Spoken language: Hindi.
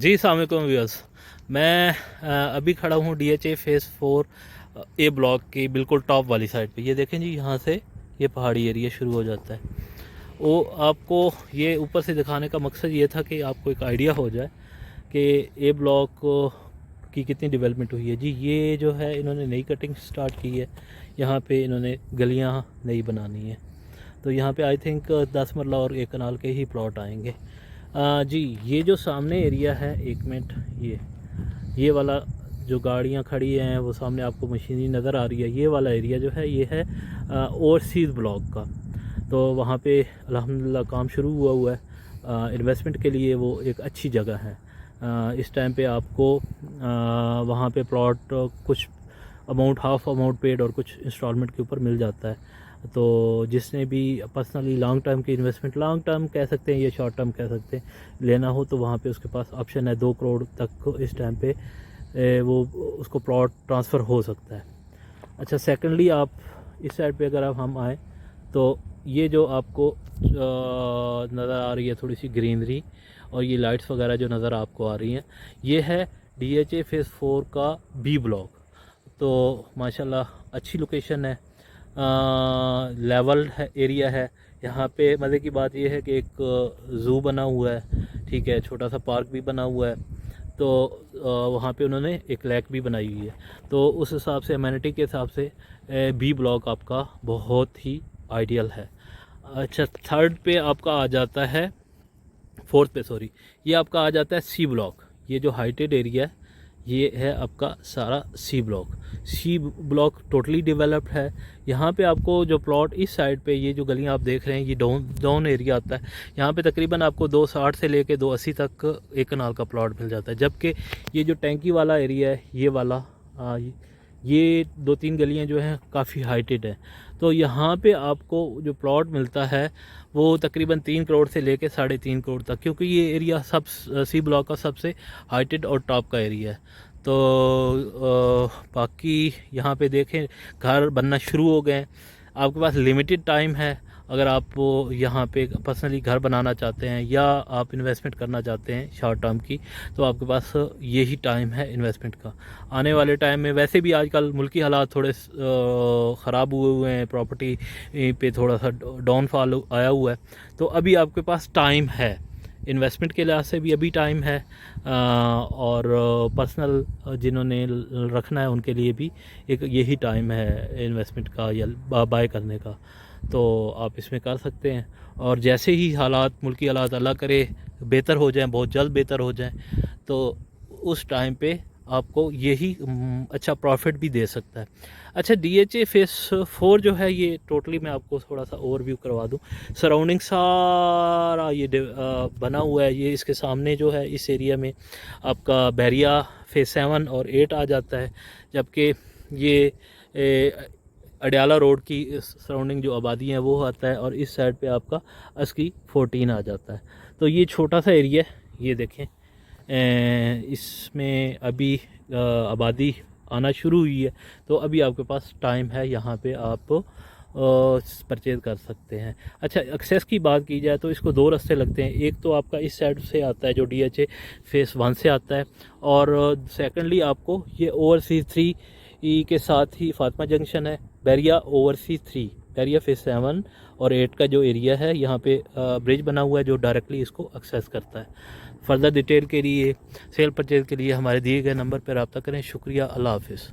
जी अस्सलाम वालेकुम व्यूअर्स। मैं अभी खड़ा हूँ DHA फेज़ 4 ए ब्लॉक की बिल्कुल टॉप वाली साइड पे। ये देखें जी, यहाँ से ये पहाड़ी एरिया शुरू हो जाता है। वो आपको ये ऊपर से दिखाने का मकसद ये था कि आपको एक आइडिया हो जाए कि ए ब्लॉक की कितनी डेवलपमेंट हुई है। जी ये जो है इन्होंने नई कटिंग स्टार्ट की है, यहाँ पे इन्होंने गलियाँ नई बनानी है। तो यहाँ पे आई थिंक 10 मरला और 1 कनाल के ही प्लॉट आएंगे। जी ये जो सामने एरिया है, 1 मिनट, ये वाला जो गाड़ियाँ खड़ी हैं वो सामने आपको मशीनरी नज़र आ रही है। ये वाला एरिया जो है ये है ओवरसीज़ ब्लॉक का। तो वहाँ पे अल्हम्दुलिल्लाह काम शुरू हुआ है। इन्वेस्टमेंट के लिए वो एक अच्छी जगह है। इस टाइम पे आपको वहाँ पे प्लॉट कुछ अमाउंट, हाफ अमाउंट पेड और कुछ इंस्टॉलमेंट के ऊपर मिल जाता है। तो जिसने भी पर्सनली लॉन्ग टर्म की इन्वेस्टमेंट, लॉन्ग टर्म कह सकते हैं या शॉर्ट टर्म कह सकते हैं, लेना हो तो वहाँ पे उसके पास ऑप्शन है। 2 करोड़ तक इस टाइम पे वो उसको प्लॉट ट्रांसफ़र हो सकता है। अच्छा, सेकेंडली आप इस साइड पे अगर हम आएँ तो ये जो आपको नज़र आ रही है थोड़ी सी ग्रीनरी और ये लाइट्स वगैरह जो नज़र आपको आ रही हैं, ये है DHA फेज़ 4 का बी ब्लॉक। तो माशाल्लाह अच्छी लोकेशन है, लेवल है एरिया है। यहाँ पे मज़े की बात यह है कि एक ज़ू बना हुआ है, ठीक है, छोटा सा पार्क भी बना हुआ है। तो वहाँ पे उन्होंने एक लेक भी बनाई हुई है। तो उस हिसाब से, एमेनिटी के हिसाब से बी ब्लॉक आपका बहुत ही आइडियल है। अच्छा, थर्ड पे आपका आ जाता है, फोर्थ पे सॉरी, ये आपका आ जाता है सी ब्लॉक। ये जो हाइटेड एरिया है ये है आपका सारा C block. C block totally developed है। यहाँ पे आपको जो प्लॉट इस साइड पे, ये जो गलियाँ आप देख रहे हैं, ये डाउन एरिया आता है। यहाँ पे तकरीबन आपको 260 से लेके 280 तक 1 कनाल का प्लॉट मिल जाता है। जबकि ये जो टैंकी वाला एरिया है, ये वाला ये 2-3 गलियाँ जो हैं काफ़ी हाइटेड है। तो यहाँ पे आपको जो प्लॉट मिलता है वो तकरीबन 3 करोड़ से लेके 3.5 करोड़ तक, क्योंकि ये एरिया सब सी ब्लॉक का सबसे हाइटेड और टॉप का एरिया है। तो बाकी यहाँ पे देखें घर बनना शुरू हो गए हैं। आपके पास लिमिटेड टाइम है। अगर आप यहाँ पे पर्सनली घर बनाना चाहते हैं या आप इन्वेस्टमेंट करना चाहते हैं शॉर्ट टर्म की, तो आपके पास यही टाइम है इन्वेस्टमेंट का। आने वाले टाइम में वैसे भी आजकल मुल्की हालात थोड़े ख़राब हुए हैं, प्रॉपर्टी पे थोड़ा सा डाउनफॉल आया हुआ है। तो अभी आपके पास टाइम है, इन्वेस्टमेंट के लिहाज से भी अभी टाइम है, और पर्सनल जिन्होंने रखना है उनके लिए भी एक यही टाइम है इन्वेस्टमेंट का या बाय करने का। तो आप इसमें कर सकते हैं। और जैसे ही हालात, मुल्की हालात अल्लाह करे बेहतर हो जाएं, बहुत जल्द बेहतर हो जाएं, तो उस टाइम पे आपको यही अच्छा प्रॉफिट भी दे सकता है। अच्छा, DHA फेज़ 4 जो है ये टोटली मैं आपको थोड़ा सा ओवरव्यू करवा दूं। सराउंडिंग सारा ये बना हुआ है। ये इसके सामने जो है इस एरिया में आपका बैरिया फेज़ 7 और 8 आ जाता है। जबकि ये अडयाला रोड की सराउंडिंग जो आबादी है वो आता है, और इस साइड पे आपका अस्की 14 आ जाता है। तो ये छोटा सा एरिया है, ये देखें, इसमें अभी आबादी आना शुरू हुई है। तो अभी आपके पास टाइम है, यहाँ पे आप परचेज़ कर सकते हैं। अच्छा, एक्सेस की बात की जाए तो इसको 2 रास्ते लगते हैं। एक तो आपका इस साइड से आता है जो DHA फेज़ 1 से आता है, और सेकेंडली आपको ये ओवरसीज़ 3 के साथ ही फातिमा जंक्शन है, बैरिया ओवरसीज़ 3, बैरिया फेज़ 7 और 8 का जो एरिया है, यहाँ पे ब्रिज बना हुआ है जो डायरेक्टली इसको एक्सेस करता है। फर्दर डिटेल के लिए, सेल परचेज़ के लिए हमारे दिए गए नंबर पर रब्ता करें। शुक्रिया, अल्लाह हाफ़िज़।